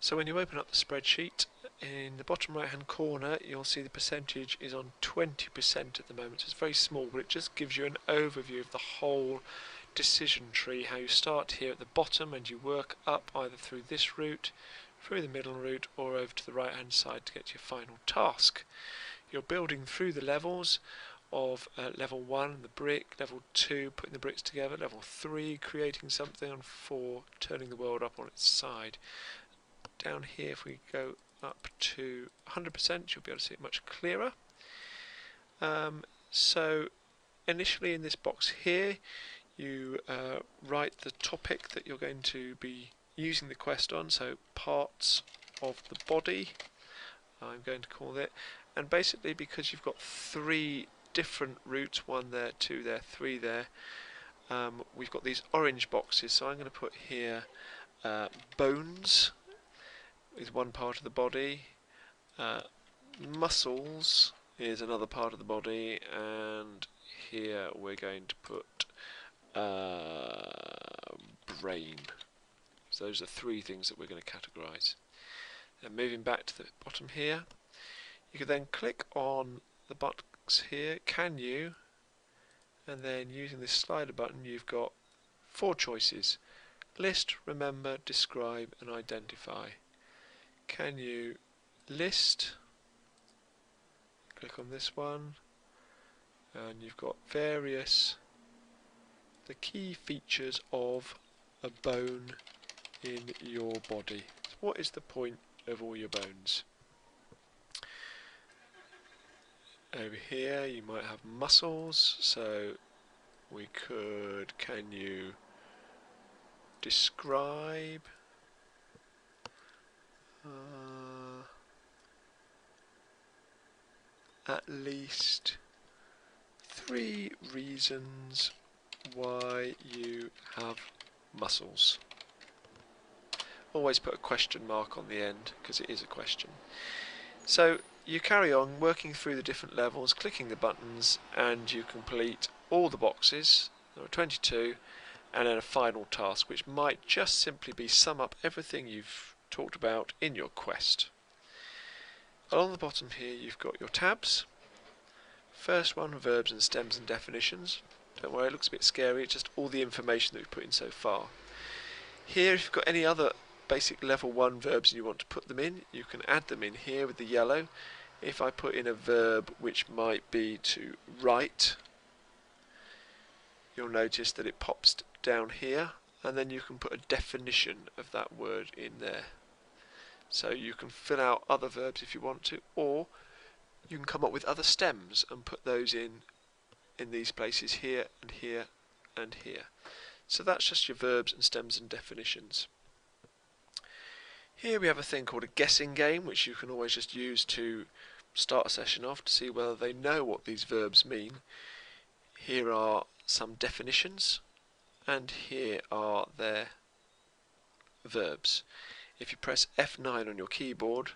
So when you open up the spreadsheet, in the bottom right hand corner you'll see the percentage is on 20% at the moment. It's very small, but it just gives you an overview of the whole decision tree, how you start here at the bottom and you work up either through this route, through the middle route, or over to the right hand side to get to your final task. You're building through the levels of level 1, the brick, level 2, putting the bricks together, level 3, creating something, and 4, turning the world up on its side. Down here, if we go up to 100%, you'll be able to see it much clearer. So initially in this box here, you write the topic that you're going to be using the quest on, so parts of the body, I'm going to call it. And basically, because you've got 3 different routes, 1 there, 2 there, 3 there, we've got these orange boxes. So I'm going to put here bones is one part of the body, muscles is another part of the body, and here we're going to put brain. So those are 3 things that we're going to categorise. And moving back to the bottom here, you can then click on the box here, can you, and then using this slider button you've got 4 choices: list, remember, describe and identify. Can you list? Click on this one and you've got the key features of a bone in your body. So what is the point of all your bones? Over here you might have muscles, so we could, can you describe at least 3 reasons why you have muscles. Always put a question mark on the end because it is a question. So you carry on working through the different levels, clicking the buttons, and you complete all the boxes. There are 22, and then a final task, which might just simply be sum up everything you've talked about in your quest. Along the bottom here you've got your tabs. First one, verbs and stems and definitions. Don't worry, it looks a bit scary, it's just all the information that we've put in so far. Here, if you've got any other basic level 1 verbs and you want to put them in, you can add them in here with the yellow. If I put in a verb which might be to write, you'll notice that it pops down here, and then you can put a definition of that word in there. So you can fill out other verbs if you want to, or you can come up with other stems and put those in these places here and here and here. So that's just your verbs and stems and definitions. Here we have a thing called a guessing game, which you can always just use to start a session off to see whether they know what these verbs mean. Here are some definitions, and here are their verbs. If you press F9 on your keyboard,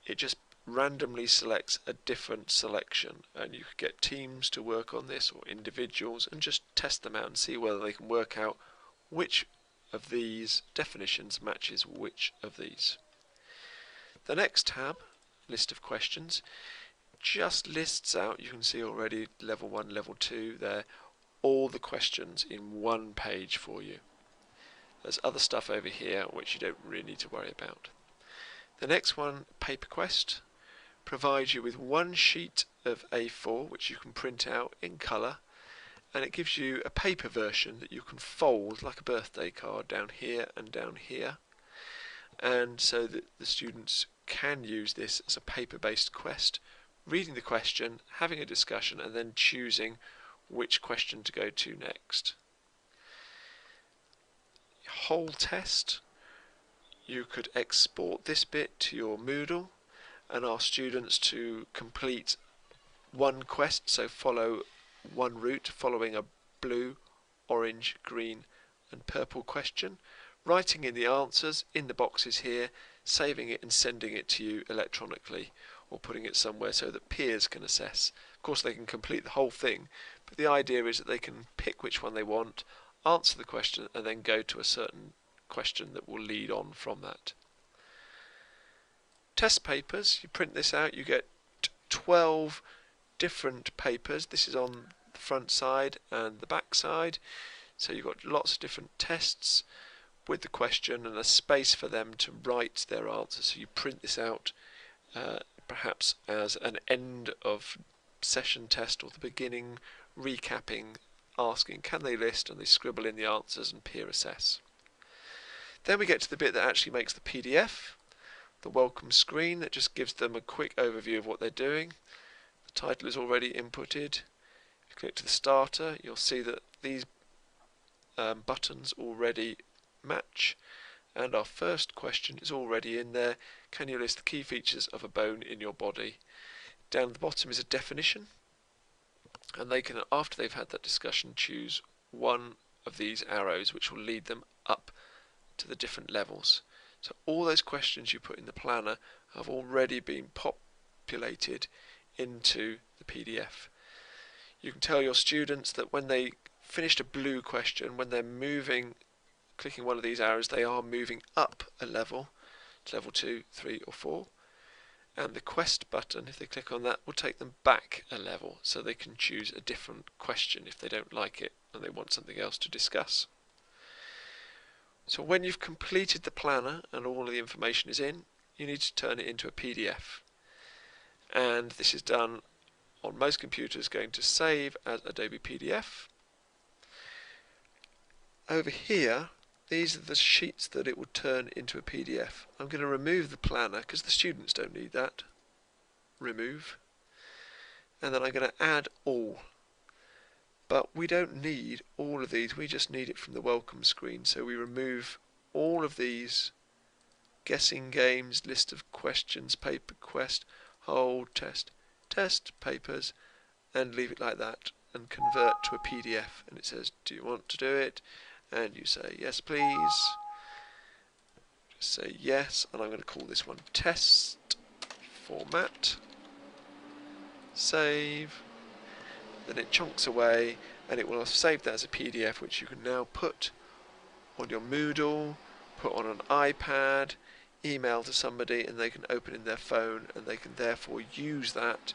it just randomly selects a different selection, and you could get teams to work on this or individuals and just test them out and see whether they can work out which of these definitions matches which of these. The next tab, list of questions, just lists out, you can see already level 1, level 2 there, all the questions in one page for you. There's other stuff over here which you don't really need to worry about. The next one, paper quest, provides you with 1 sheet of A4 which you can print out in colour, and it gives you a paper version that you can fold like a birthday card down here and down here, and so that the students can use this as a paper-based quest, reading the question, having a discussion, and then choosing which question to go to next. Whole test, you could export this bit to your Moodle and ask students to complete 1 quest, so follow 1 route following a blue, orange, green and purple question, writing in the answers in the boxes here, saving it and sending it to you electronically or putting it somewhere so that peers can assess. Of course they can complete the whole thing, but the idea is that they can pick which one they want, answer the question and then go to a certain question that will lead on from that. Test papers, you print this out, you get 12 different papers. This is on the front side and the back side, so you've got lots of different tests with the question and a space for them to write their answers. So you print this out perhaps as an end of session test or the beginning, recapping, asking can they list, and they scribble in the answers and peer assess. Then we get to the bit that actually makes the PDF, the welcome screen that just gives them a quick overview of what they're doing. The title is already inputted. If you click to the starter, you'll see that these buttons already match, and our first question is already in there. Can you list the key features of a bone in your body? Down at the bottom is a definition, and they can, after they've had that discussion, choose one of these arrows which will lead them up to the different levels. So all those questions you put in the planner have already been populated into the PDF. You can tell your students that when they finished a blue question, when they're moving, clicking one of these arrows, they are moving up a level to level 2, 3 or 4, and the quest button, if they click on that, will take them back a level, so they can choose a different question if they don't like it and they want something else to discuss. So when you've completed the planner and all of the information is in, you need to turn it into a PDF, and this is done on most computers going to save as Adobe PDF. Over here, these are the sheets that it will turn into a PDF. I'm going to remove the planner because the students don't need that. Remove. And then I'm going to add all. But we don't need all of these, we just need it from the welcome screen. So we remove all of these guessing games, list of questions, paper quest, hold, test, papers, and leave it like that and convert to a PDF. And it says, do you want to do it? And you say, yes please. Just say yes, and I'm going to call this one test format. Save. Then it chunks away, and it will have saved that as a PDF, which you can now put on your Moodle, put on an iPad, email to somebody, and they can open in their phone, and they can therefore use that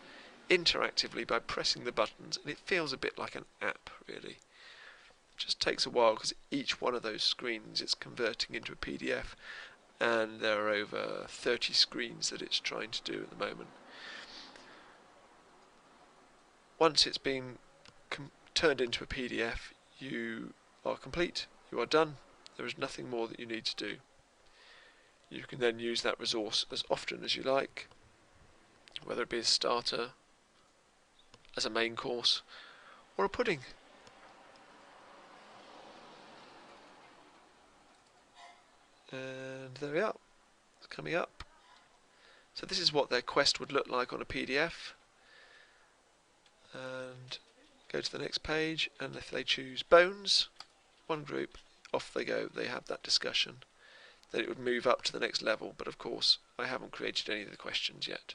interactively by pressing the buttons, and it feels a bit like an app really. It just takes a while because each one of those screens it's converting into a PDF, and there are over 30 screens that it's trying to do at the moment. Once it's been turned into a PDF, you are complete, you are done. There is nothing more that you need to do. You can then use that resource as often as you like, whether it be a starter, as a main course, or a pudding. And there we are, it's coming up. So this is what their quest would look like on a PDF. And go to the next page, and if they choose bones, one group, off they go, they have that discussion. Then it would move up to the next level, but of course I haven't created any of the questions yet.